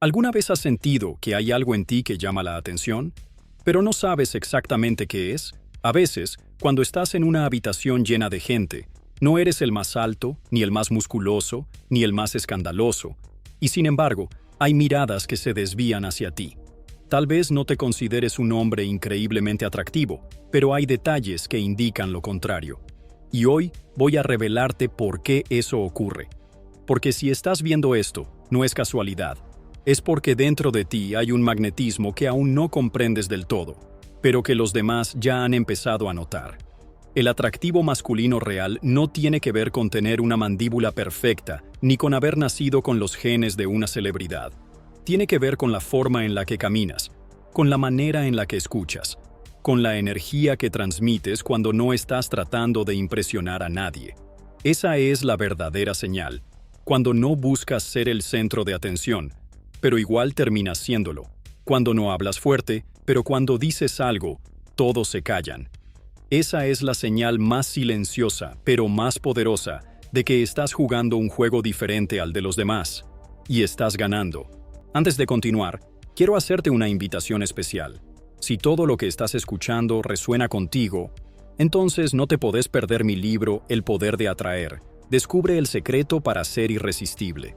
¿Alguna vez has sentido que hay algo en ti que llama la atención, pero no sabes exactamente qué es? A veces, cuando estás en una habitación llena de gente, no eres el más alto, ni el más musculoso, ni el más escandaloso, y sin embargo, hay miradas que se desvían hacia ti. Tal vez no te consideres un hombre increíblemente atractivo, pero hay detalles que indican lo contrario. Y hoy voy a revelarte por qué eso ocurre. Porque si estás viendo esto, no es casualidad. Es porque dentro de ti hay un magnetismo que aún no comprendes del todo, pero que los demás ya han empezado a notar. El atractivo masculino real no tiene que ver con tener una mandíbula perfecta, ni con haber nacido con los genes de una celebridad. Tiene que ver con la forma en la que caminas, con la manera en la que escuchas, con la energía que transmites cuando no estás tratando de impresionar a nadie. Esa es la verdadera señal, cuando no buscas ser el centro de atención, pero igual terminas siéndolo. Cuando no hablas fuerte, pero cuando dices algo, todos se callan. Esa es la señal más silenciosa, pero más poderosa, de que estás jugando un juego diferente al de los demás. Y estás ganando. Antes de continuar, quiero hacerte una invitación especial. Si todo lo que estás escuchando resuena contigo, entonces no te podés perder mi libro El Poder de Atraer. Descubre el secreto para ser irresistible.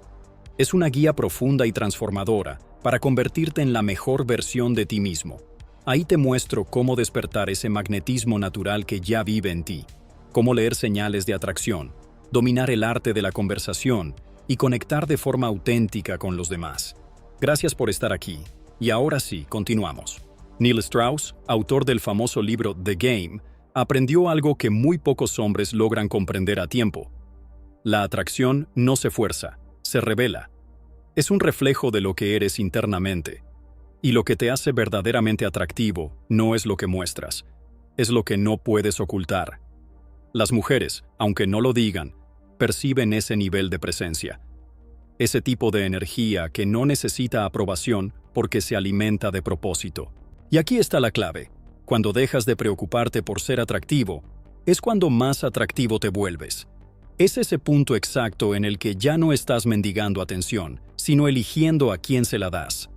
Es una guía profunda y transformadora para convertirte en la mejor versión de ti mismo. Ahí te muestro cómo despertar ese magnetismo natural que ya vive en ti, cómo leer señales de atracción, dominar el arte de la conversación y conectar de forma auténtica con los demás. Gracias por estar aquí. Y ahora sí, continuamos. Neil Strauss, autor del famoso libro The Game, aprendió algo que muy pocos hombres logran comprender a tiempo. La atracción no se fuerza, se revela. Es un reflejo de lo que eres internamente. Y lo que te hace verdaderamente atractivo no es lo que muestras, es lo que no puedes ocultar. Las mujeres, aunque no lo digan, perciben ese nivel de presencia. Ese tipo de energía que no necesita aprobación porque se alimenta de propósito. Y aquí está la clave. Cuando dejas de preocuparte por ser atractivo, es cuando más atractivo te vuelves. Es ese punto exacto en el que ya no estás mendigando atención, sino eligiendo a quién se la das.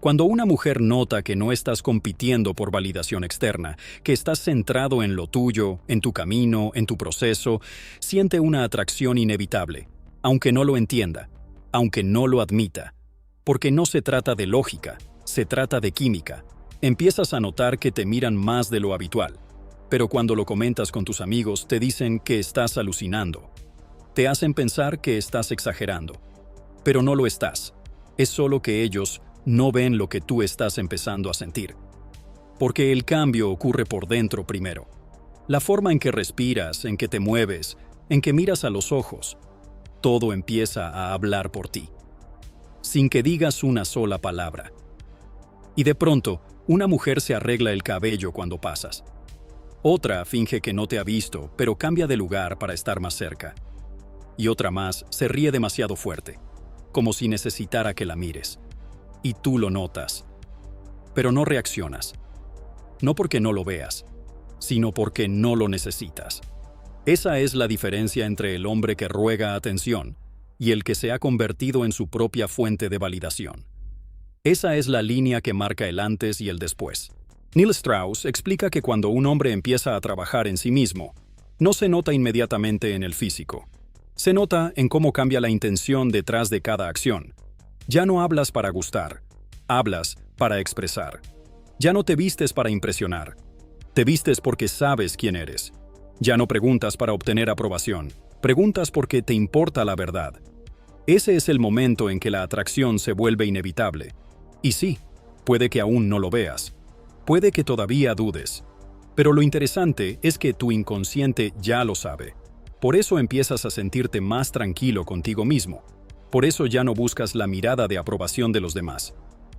Cuando una mujer nota que no estás compitiendo por validación externa, que estás centrado en lo tuyo, en tu camino, en tu proceso, siente una atracción inevitable, aunque no lo entienda, aunque no lo admita. Porque no se trata de lógica, se trata de química. Empiezas a notar que te miran más de lo habitual, pero cuando lo comentas con tus amigos te dicen que estás alucinando. Te hacen pensar que estás exagerando, pero no lo estás. Es solo que ellos no ven lo que tú estás empezando a sentir. Porque el cambio ocurre por dentro primero. La forma en que respiras, en que te mueves, en que miras a los ojos, todo empieza a hablar por ti, sin que digas una sola palabra. Y de pronto, una mujer se arregla el cabello cuando pasas. Otra finge que no te ha visto, pero cambia de lugar para estar más cerca. Y otra más se ríe demasiado fuerte, como si necesitara que la mires. Y tú lo notas, pero no reaccionas. No porque no lo veas, sino porque no lo necesitas. Esa es la diferencia entre el hombre que ruega atención y el que se ha convertido en su propia fuente de validación. Esa es la línea que marca el antes y el después. Neil Strauss explica que cuando un hombre empieza a trabajar en sí mismo, no se nota inmediatamente en el físico. Se nota en cómo cambia la intención detrás de cada acción. Ya no hablas para gustar, hablas para expresar. Ya no te vistes para impresionar, te vistes porque sabes quién eres. Ya no preguntas para obtener aprobación, preguntas porque te importa la verdad. Ese es el momento en que la atracción se vuelve inevitable. Y sí, puede que aún no lo veas, puede que todavía dudes, pero lo interesante es que tu inconsciente ya lo sabe. Por eso empiezas a sentirte más tranquilo contigo mismo. Por eso ya no buscas la mirada de aprobación de los demás.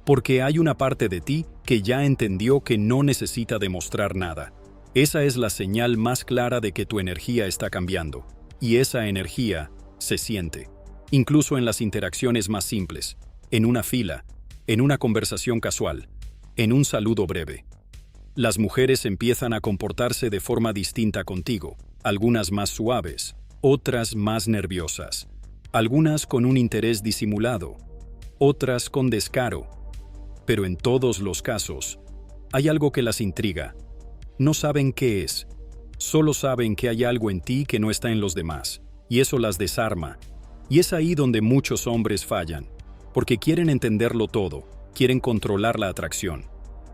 Porque hay una parte de ti que ya entendió que no necesita demostrar nada. Esa es la señal más clara de que tu energía está cambiando. Y esa energía se siente. Incluso en las interacciones más simples. En una fila, en una conversación casual, en un saludo breve. Las mujeres empiezan a comportarse de forma distinta contigo. Algunas más suaves, otras más nerviosas. Algunas con un interés disimulado, otras con descaro. Pero en todos los casos, hay algo que las intriga. No saben qué es, solo saben que hay algo en ti que no está en los demás, y eso las desarma. Y es ahí donde muchos hombres fallan, porque quieren entenderlo todo, quieren controlar la atracción.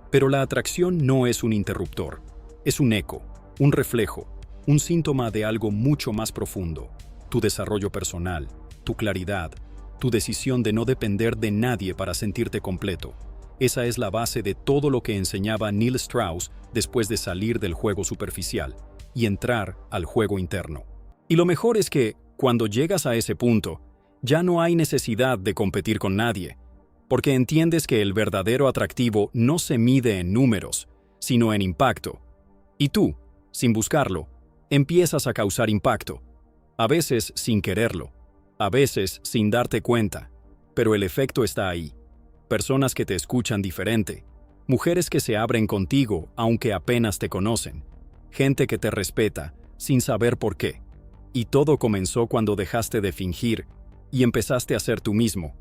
Pero la atracción no es un interruptor, es un eco, un reflejo, un síntoma de algo mucho más profundo: tu desarrollo personal, tu claridad, tu decisión de no depender de nadie para sentirte completo. Esa es la base de todo lo que enseñaba Neil Strauss después de salir del juego superficial y entrar al juego interno. Y lo mejor es que, cuando llegas a ese punto, ya no hay necesidad de competir con nadie, porque entiendes que el verdadero atractivo no se mide en números, sino en impacto. Y tú, sin buscarlo, empiezas a causar impacto, a veces sin quererlo, a veces sin darte cuenta, pero el efecto está ahí. Personas que te escuchan diferente, mujeres que se abren contigo aunque apenas te conocen, gente que te respeta sin saber por qué. Y todo comenzó cuando dejaste de fingir y empezaste a ser tú mismo.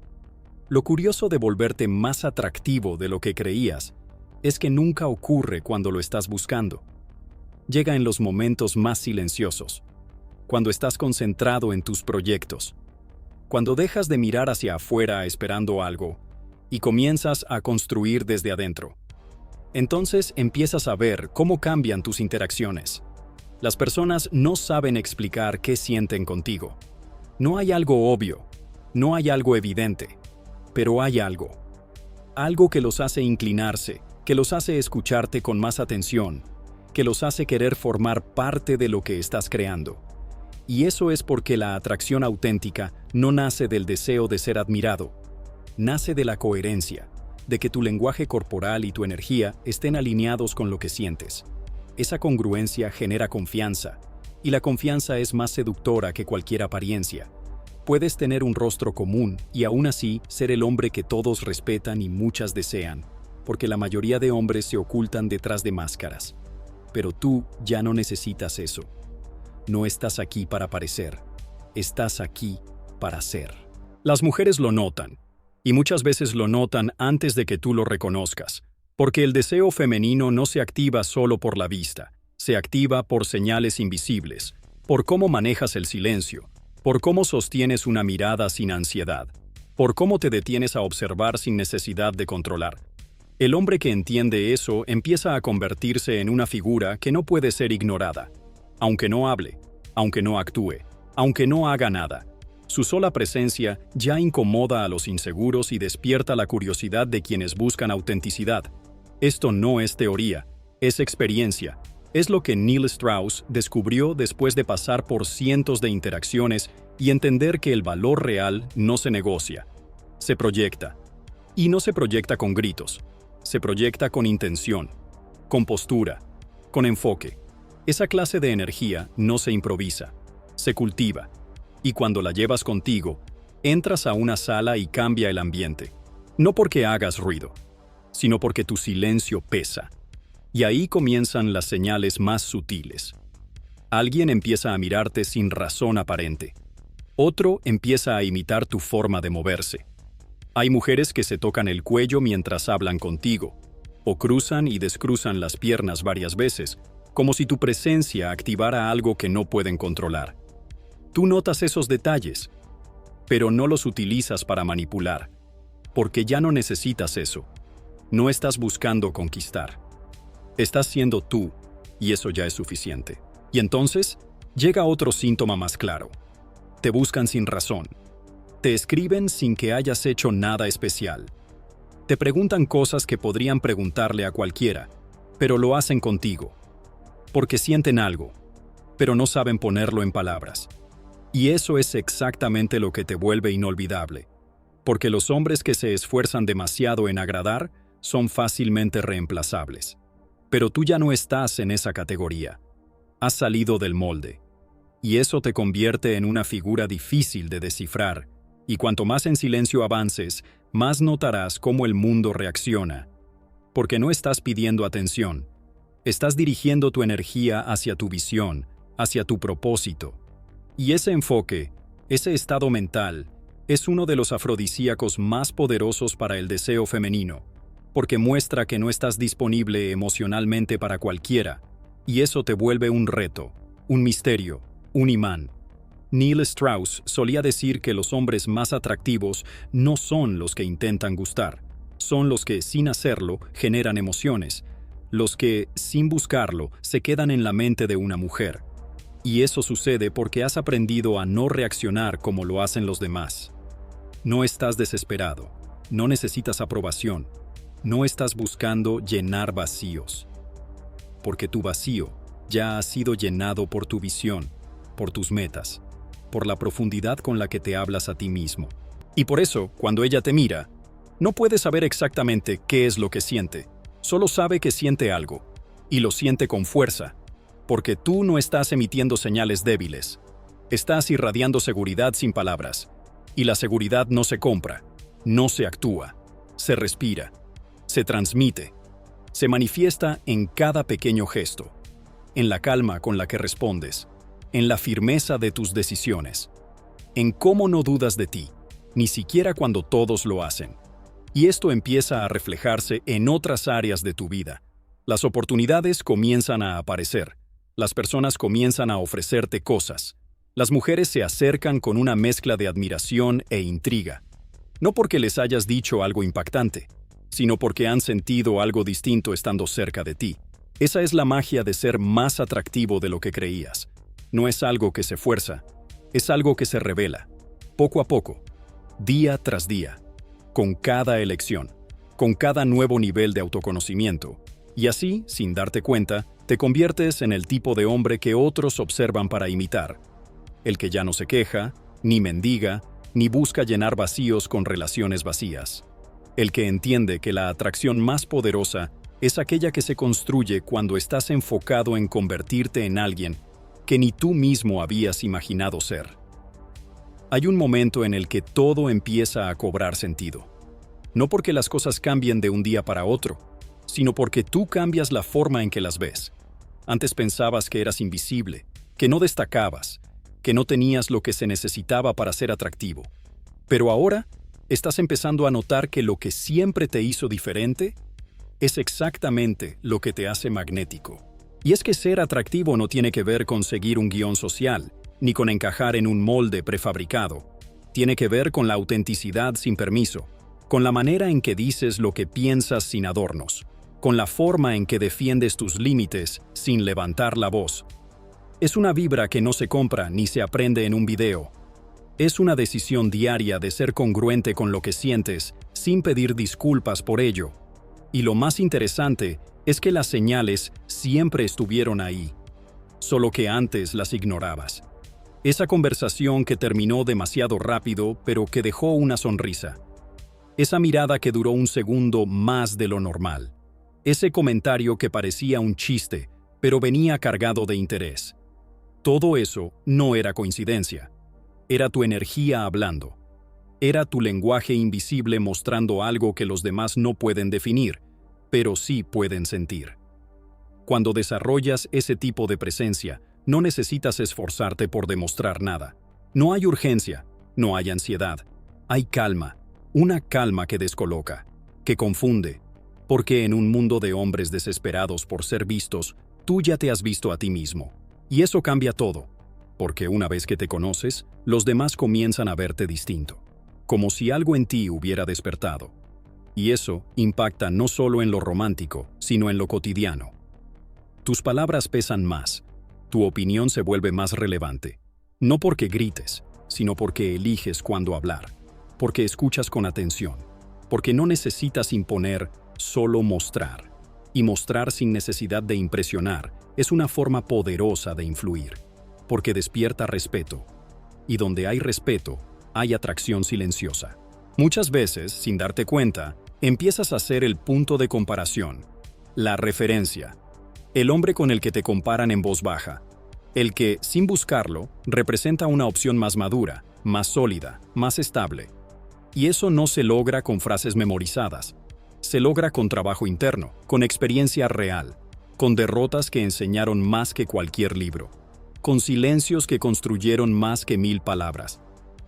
Lo curioso de volverte más atractivo de lo que creías es que nunca ocurre cuando lo estás buscando. Llega en los momentos más silenciosos, cuando estás concentrado en tus proyectos, cuando dejas de mirar hacia afuera esperando algo y comienzas a construir desde adentro. Entonces empiezas a ver cómo cambian tus interacciones. Las personas no saben explicar qué sienten contigo. No hay algo obvio, no hay algo evidente, pero hay algo. Algo que los hace inclinarse, que los hace escucharte con más atención, que los hace querer formar parte de lo que estás creando. Y eso es porque la atracción auténtica no nace del deseo de ser admirado, nace de la coherencia, de que tu lenguaje corporal y tu energía estén alineados con lo que sientes. Esa congruencia genera confianza, y la confianza es más seductora que cualquier apariencia. Puedes tener un rostro común y aún así ser el hombre que todos respetan y muchas desean, porque la mayoría de hombres se ocultan detrás de máscaras. Pero tú ya no necesitas eso. No estás aquí para parecer, estás aquí para ser. Las mujeres lo notan, y muchas veces lo notan antes de que tú lo reconozcas, porque el deseo femenino no se activa solo por la vista, se activa por señales invisibles, por cómo manejas el silencio, por cómo sostienes una mirada sin ansiedad, por cómo te detienes a observar sin necesidad de controlar. El hombre que entiende eso empieza a convertirse en una figura que no puede ser ignorada. Aunque no hable, aunque no actúe, aunque no haga nada, su sola presencia ya incomoda a los inseguros y despierta la curiosidad de quienes buscan autenticidad. Esto no es teoría, es experiencia. Es lo que Neil Strauss descubrió después de pasar por cientos de interacciones y entender que el valor real no se negocia, se proyecta. Y no se proyecta con gritos, se proyecta con intención, con postura, con enfoque. Esa clase de energía no se improvisa, se cultiva. Y cuando la llevas contigo, entras a una sala y cambia el ambiente. No porque hagas ruido, sino porque tu silencio pesa. Y ahí comienzan las señales más sutiles. Alguien empieza a mirarte sin razón aparente. Otro empieza a imitar tu forma de moverse. Hay mujeres que se tocan el cuello mientras hablan contigo, o cruzan y descruzan las piernas varias veces, como si tu presencia activara algo que no pueden controlar. Tú notas esos detalles, pero no los utilizas para manipular, porque ya no necesitas eso. No estás buscando conquistar. Estás siendo tú, y eso ya es suficiente. Y entonces, llega otro síntoma más claro. Te buscan sin razón. Te escriben sin que hayas hecho nada especial. Te preguntan cosas que podrían preguntarle a cualquiera, pero lo hacen contigo. Porque sienten algo, pero no saben ponerlo en palabras. Y eso es exactamente lo que te vuelve inolvidable. Porque los hombres que se esfuerzan demasiado en agradar son fácilmente reemplazables. Pero tú ya no estás en esa categoría. Has salido del molde. Y eso te convierte en una figura difícil de descifrar. Y cuanto más en silencio avances, más notarás cómo el mundo reacciona. Porque no estás pidiendo atención. Estás dirigiendo tu energía hacia tu visión, hacia tu propósito. Y ese enfoque, ese estado mental, Es uno de los afrodisíacos más poderosos para el deseo femenino, porque muestra que no estás disponible emocionalmente para cualquiera, y eso te vuelve un reto, un misterio, un imán. Neil Strauss solía decir que los hombres más atractivos no son los que intentan gustar, son los que, sin hacerlo, generan emociones, los que, sin buscarlo, se quedan en la mente de una mujer. Y eso sucede porque has aprendido a no reaccionar como lo hacen los demás. No estás desesperado, no necesitas aprobación, no estás buscando llenar vacíos. Porque tu vacío ya ha sido llenado por tu visión, por tus metas, por la profundidad con la que te hablas a ti mismo. Y por eso, cuando ella te mira, no puedes saber exactamente qué es lo que siente, solo sabe que siente algo, y lo siente con fuerza, porque tú no estás emitiendo señales débiles, estás irradiando seguridad sin palabras, y la seguridad no se compra, no se actúa, se respira, se transmite, se manifiesta en cada pequeño gesto, en la calma con la que respondes, en la firmeza de tus decisiones, en cómo no dudas de ti, ni siquiera cuando todos lo hacen. Y esto empieza a reflejarse en otras áreas de tu vida. Las oportunidades comienzan a aparecer, las personas comienzan a ofrecerte cosas, las mujeres se acercan con una mezcla de admiración e intriga, no porque les hayas dicho algo impactante, sino porque han sentido algo distinto estando cerca de ti. Esa es la magia de ser más atractivo de lo que creías. No es algo que se fuerza, es algo que se revela, poco a poco, día tras día, con cada elección, con cada nuevo nivel de autoconocimiento, y así, sin darte cuenta, te conviertes en el tipo de hombre que otros observan para imitar, el que ya no se queja, ni mendiga, ni busca llenar vacíos con relaciones vacías, el que entiende que la atracción más poderosa es aquella que se construye cuando estás enfocado en convertirte en alguien que ni tú mismo habías imaginado ser. Hay un momento en el que todo empieza a cobrar sentido. No porque las cosas cambien de un día para otro, sino porque tú cambias la forma en que las ves. Antes pensabas que eras invisible, que no destacabas, que no tenías lo que se necesitaba para ser atractivo. Pero ahora estás empezando a notar que lo que siempre te hizo diferente es exactamente lo que te hace magnético. Y es que ser atractivo no tiene que ver con seguir un guión social, ni con encajar en un molde prefabricado. Tiene que ver con la autenticidad sin permiso, con la manera en que dices lo que piensas sin adornos, con la forma en que defiendes tus límites sin levantar la voz. Es una vibra que no se compra ni se aprende en un video. Es una decisión diaria de ser congruente con lo que sientes, sin pedir disculpas por ello. Y lo más interesante es que las señales siempre estuvieron ahí, solo que antes las ignorabas. Esa conversación que terminó demasiado rápido, pero que dejó una sonrisa. Esa mirada que duró un segundo más de lo normal. Ese comentario que parecía un chiste, pero venía cargado de interés. Todo eso no era coincidencia. Era tu energía hablando. Era tu lenguaje invisible mostrando algo que los demás no pueden definir, pero sí pueden sentir. Cuando desarrollas ese tipo de presencia, no necesitas esforzarte por demostrar nada. No hay urgencia, no hay ansiedad. Hay calma, una calma que descoloca, que confunde, porque en un mundo de hombres desesperados por ser vistos, tú ya te has visto a ti mismo. Y eso cambia todo, porque una vez que te conoces, los demás comienzan a verte distinto, como si algo en ti hubiera despertado. Y eso impacta no solo en lo romántico, sino en lo cotidiano. Tus palabras pesan más, tu opinión se vuelve más relevante, no porque grites, sino porque eliges cuándo hablar, porque escuchas con atención, porque no necesitas imponer, solo mostrar. Y mostrar sin necesidad de impresionar es una forma poderosa de influir, porque despierta respeto. Y donde hay respeto, hay atracción silenciosa. Muchas veces, sin darte cuenta, empiezas a ser el punto de comparación, la referencia, el hombre con el que te comparan en voz baja, el que, sin buscarlo, representa una opción más madura, más sólida, más estable. Y eso no se logra con frases memorizadas. Se logra con trabajo interno, con experiencia real, con derrotas que enseñaron más que cualquier libro, con silencios que construyeron más que 1000 palabras.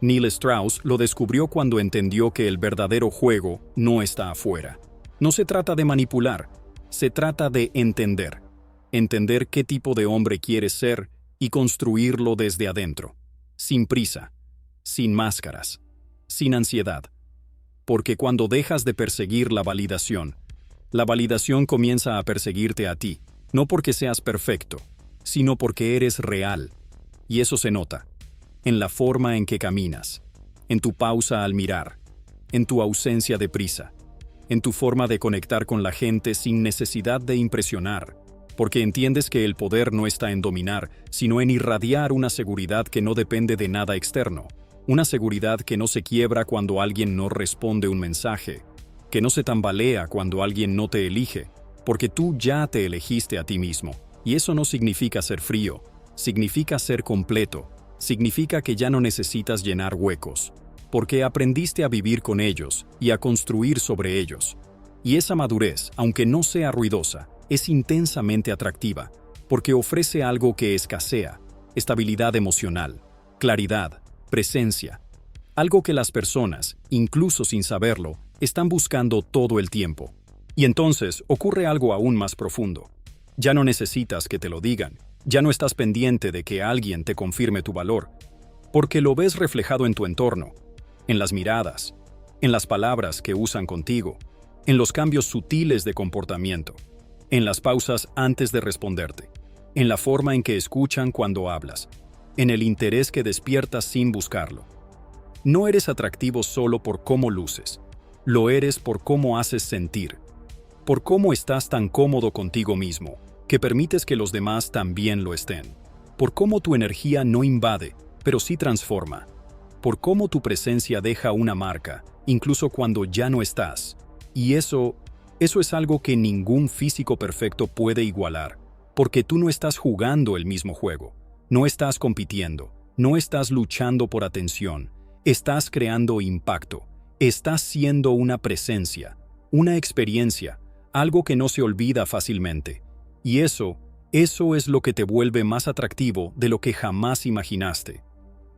Neil Strauss lo descubrió cuando entendió que el verdadero juego no está afuera. No se trata de manipular, se trata de entender. Entender qué tipo de hombre quieres ser y construirlo desde adentro, sin prisa, sin máscaras, sin ansiedad. Porque cuando dejas de perseguir la validación comienza a perseguirte a ti, no porque seas perfecto, sino porque eres real. Y eso se nota, en la forma en que caminas, en tu pausa al mirar, en tu ausencia de prisa, en tu forma de conectar con la gente sin necesidad de impresionar, porque entiendes que el poder no está en dominar, sino en irradiar una seguridad que no depende de nada externo, una seguridad que no se quiebra cuando alguien no responde un mensaje, que no se tambalea cuando alguien no te elige, porque tú ya te elegiste a ti mismo. Y eso no significa ser frío, significa ser completo, significa que ya no necesitas llenar huecos, porque aprendiste a vivir con ellos y a construir sobre ellos. Y esa madurez, aunque no sea ruidosa, es intensamente atractiva, porque ofrece algo que escasea: estabilidad emocional, claridad, presencia, algo que las personas, incluso sin saberlo, están buscando todo el tiempo. Y entonces ocurre algo aún más profundo. Ya no necesitas que te lo digan, ya no estás pendiente de que alguien te confirme tu valor, porque lo ves reflejado en tu entorno, en las miradas, en las palabras que usan contigo, en los cambios sutiles de comportamiento, en las pausas antes de responderte, en la forma en que escuchan cuando hablas, en el interés que despiertas sin buscarlo. No eres atractivo solo por cómo luces, lo eres por cómo haces sentir, por cómo estás tan cómodo contigo mismo, que permites que los demás también lo estén, por cómo tu energía no invade, pero sí transforma, por cómo tu presencia deja una marca, incluso cuando ya no estás. Y eso es algo que ningún físico perfecto puede igualar, porque tú no estás jugando el mismo juego, no estás compitiendo, no estás luchando por atención, estás creando impacto, estás siendo una presencia, una experiencia, algo que no se olvida fácilmente. Y eso es lo que te vuelve más atractivo de lo que jamás imaginaste.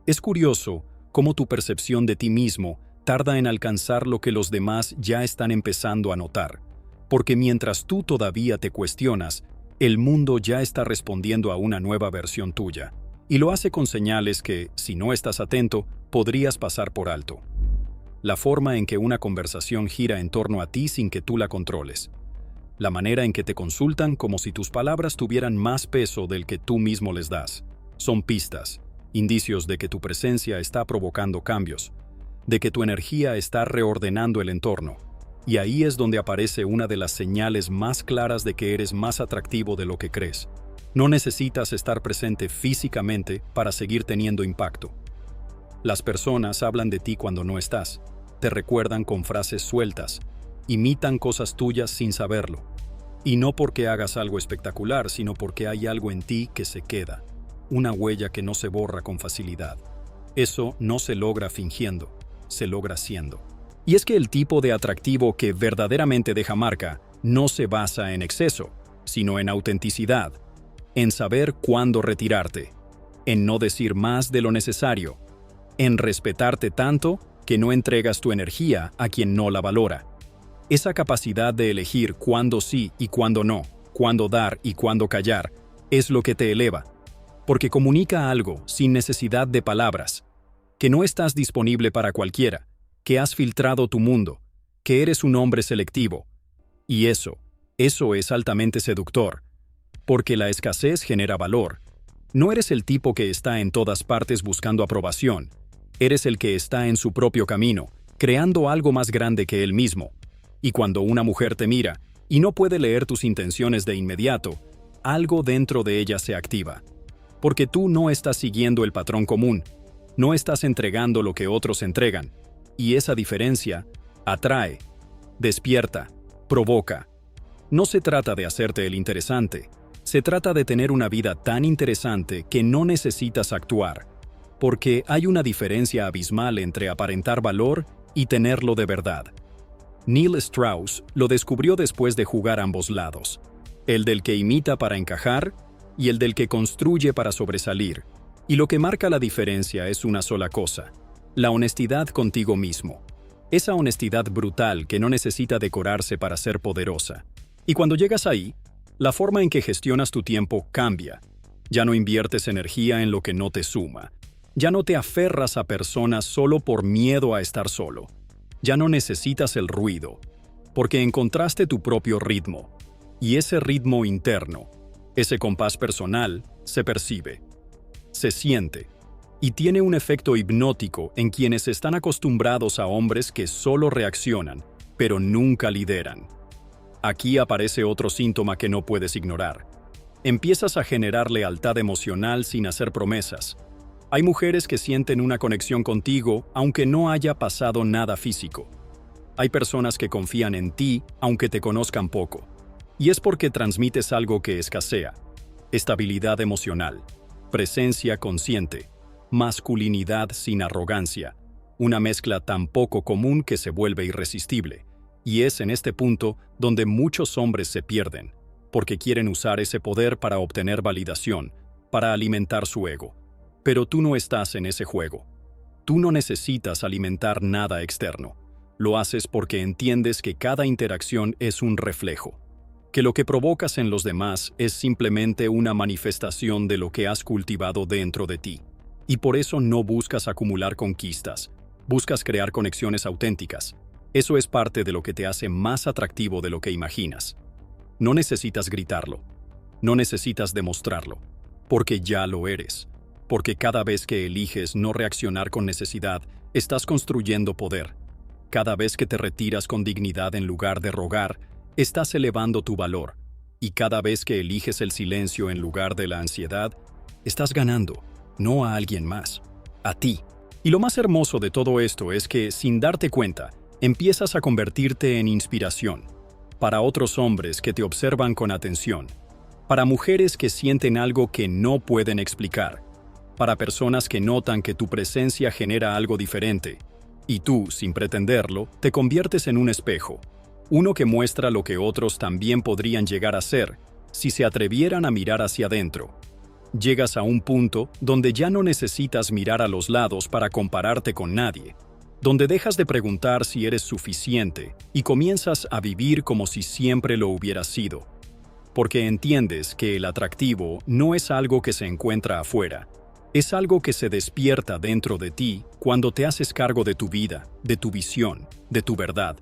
Es curioso cómo tu percepción de ti mismo tarda en alcanzar lo que los demás ya están empezando a notar, porque mientras tú todavía te cuestionas, el mundo ya está respondiendo a una nueva versión tuya, y lo hace con señales que, si no estás atento, podrías pasar por alto. La forma en que una conversación gira en torno a ti sin que tú la controles. La manera en que te consultan como si tus palabras tuvieran más peso del que tú mismo les das. Son pistas, indicios de que tu presencia está provocando cambios, de que tu energía está reordenando el entorno. Y ahí es donde aparece una de las señales más claras de que eres más atractivo de lo que crees. No necesitas estar presente físicamente para seguir teniendo impacto. Las personas hablan de ti cuando no estás, te recuerdan con frases sueltas, imitan cosas tuyas sin saberlo. Y no porque hagas algo espectacular, sino porque hay algo en ti que se queda, una huella que no se borra con facilidad. Eso no se logra fingiendo, se logra siendo. Y es que el tipo de atractivo que verdaderamente deja marca no se basa en exceso, sino en autenticidad, en saber cuándo retirarte, en no decir más de lo necesario, en respetarte tanto que no entregas tu energía a quien no la valora. Esa capacidad de elegir cuándo sí y cuándo no, cuándo dar y cuándo callar, es lo que te eleva, porque comunica algo sin necesidad de palabras, que no estás disponible para cualquiera, que has filtrado tu mundo, que eres un hombre selectivo. Y eso es altamente seductor, porque la escasez genera valor. No eres el tipo que está en todas partes buscando aprobación, eres el que está en su propio camino, creando algo más grande que él mismo. Y cuando una mujer te mira y no puede leer tus intenciones de inmediato, algo dentro de ella se activa. Porque tú no estás siguiendo el patrón común, no estás entregando lo que otros entregan. Y esa diferencia atrae, despierta, provoca. No se trata de hacerte el interesante, se trata de tener una vida tan interesante que no necesitas actuar, porque hay una diferencia abismal entre aparentar valor y tenerlo de verdad. Neil Strauss lo descubrió después de jugar ambos lados, el del que imita para encajar y el del que construye para sobresalir. Y lo que marca la diferencia es una sola cosa: La honestidad contigo mismo. Esa honestidad brutal que no necesita decorarse para ser poderosa. Y cuando llegas ahí, la forma en que gestionas tu tiempo cambia. Ya no inviertes energía en lo que no te suma. Ya no te aferras a personas solo por miedo a estar solo. Ya no necesitas el ruido, porque encontraste tu propio ritmo. Y ese ritmo interno, ese compás personal, se percibe, se siente, y tiene un efecto hipnótico en quienes están acostumbrados a hombres que solo reaccionan, pero nunca lideran. Aquí aparece otro síntoma que no puedes ignorar. Empiezas a generar lealtad emocional sin hacer promesas. Hay mujeres que sienten una conexión contigo aunque no haya pasado nada físico. Hay personas que confían en ti aunque te conozcan poco. Y es porque transmites algo que escasea: estabilidad emocional, presencia consciente, masculinidad sin arrogancia, una mezcla tan poco común que se vuelve irresistible. Y es en este punto donde muchos hombres se pierden, porque quieren usar ese poder para obtener validación, para alimentar su ego. Pero tú no estás en ese juego. Tú no necesitas alimentar nada externo. Lo haces porque entiendes que cada interacción es un reflejo, que lo que provocas en los demás es simplemente una manifestación de lo que has cultivado dentro de ti. Y por eso no buscas acumular conquistas, buscas crear conexiones auténticas. Eso es parte de lo que te hace más atractivo de lo que imaginas. No necesitas gritarlo, no necesitas demostrarlo, porque ya lo eres. Porque cada vez que eliges no reaccionar con necesidad, estás construyendo poder. Cada vez que te retiras con dignidad en lugar de rogar, estás elevando tu valor. Y cada vez que eliges el silencio en lugar de la ansiedad, estás ganando, no a alguien más, a ti. Y lo más hermoso de todo esto es que, sin darte cuenta, empiezas a convertirte en inspiración para otros hombres que te observan con atención, para mujeres que sienten algo que no pueden explicar, para personas que notan que tu presencia genera algo diferente, y tú, sin pretenderlo, te conviertes en un espejo, uno que muestra lo que otros también podrían llegar a ser, si se atrevieran a mirar hacia adentro. Llegas a un punto donde ya no necesitas mirar a los lados para compararte con nadie, donde dejas de preguntar si eres suficiente y comienzas a vivir como si siempre lo hubieras sido, porque entiendes que el atractivo no es algo que se encuentra afuera. Es algo que se despierta dentro de ti cuando te haces cargo de tu vida, de tu visión, de tu verdad.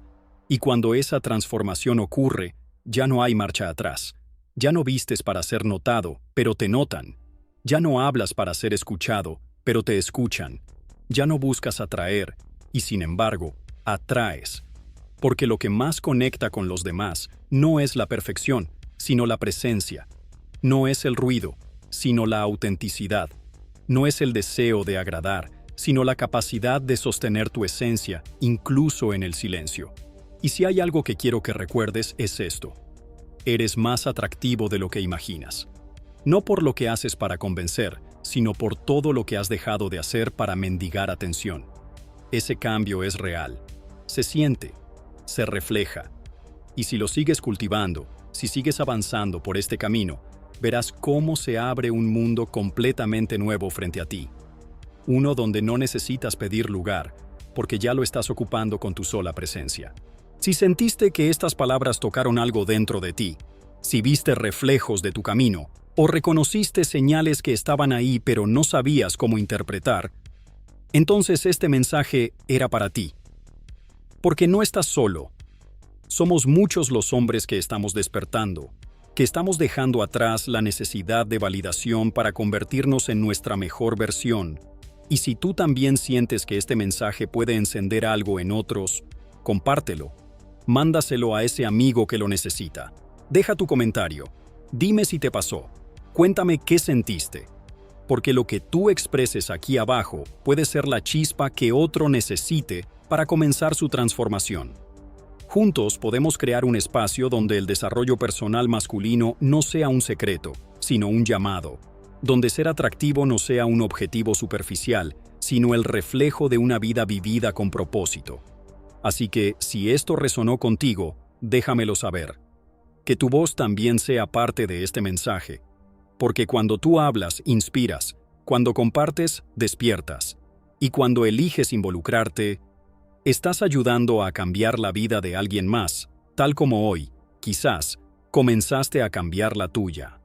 Y cuando esa transformación ocurre, ya no hay marcha atrás. Ya no vistes para ser notado, pero te notan. Ya no hablas para ser escuchado, pero te escuchan. Ya no buscas atraer, y sin embargo, atraes. Porque lo que más conecta con los demás no es la perfección, sino la presencia. No es el ruido, sino la autenticidad. No es el deseo de agradar, sino la capacidad de sostener tu esencia, incluso en el silencio. Y si hay algo que quiero que recuerdes es esto: eres más atractivo de lo que imaginas. No por lo que haces para convencer, sino por todo lo que has dejado de hacer para mendigar atención. Ese cambio es real, se siente, se refleja. Y si lo sigues cultivando, si sigues avanzando por este camino, verás cómo se abre un mundo completamente nuevo frente a ti. Uno donde no necesitas pedir lugar, porque ya lo estás ocupando con tu sola presencia. Si sentiste que estas palabras tocaron algo dentro de ti, si viste reflejos de tu camino, o reconociste señales que estaban ahí pero no sabías cómo interpretar, entonces este mensaje era para ti. Porque no estás solo. Somos muchos los hombres que estamos despertando, que estamos dejando atrás la necesidad de validación para convertirnos en nuestra mejor versión. Y si tú también sientes que este mensaje puede encender algo en otros, compártelo. Mándaselo a ese amigo que lo necesita. Deja tu comentario. Dime si te pasó. Cuéntame qué sentiste. Porque lo que tú expreses aquí abajo puede ser la chispa que otro necesite para comenzar su transformación. Juntos podemos crear un espacio donde el desarrollo personal masculino no sea un secreto, sino un llamado, donde ser atractivo no sea un objetivo superficial, sino el reflejo de una vida vivida con propósito. Así que, si esto resonó contigo, déjamelo saber. Que tu voz también sea parte de este mensaje, porque cuando tú hablas, inspiras, cuando compartes, despiertas. Y cuando eliges involucrarte, estás ayudando a cambiar la vida de alguien más, tal como hoy, quizás, comenzaste a cambiar la tuya.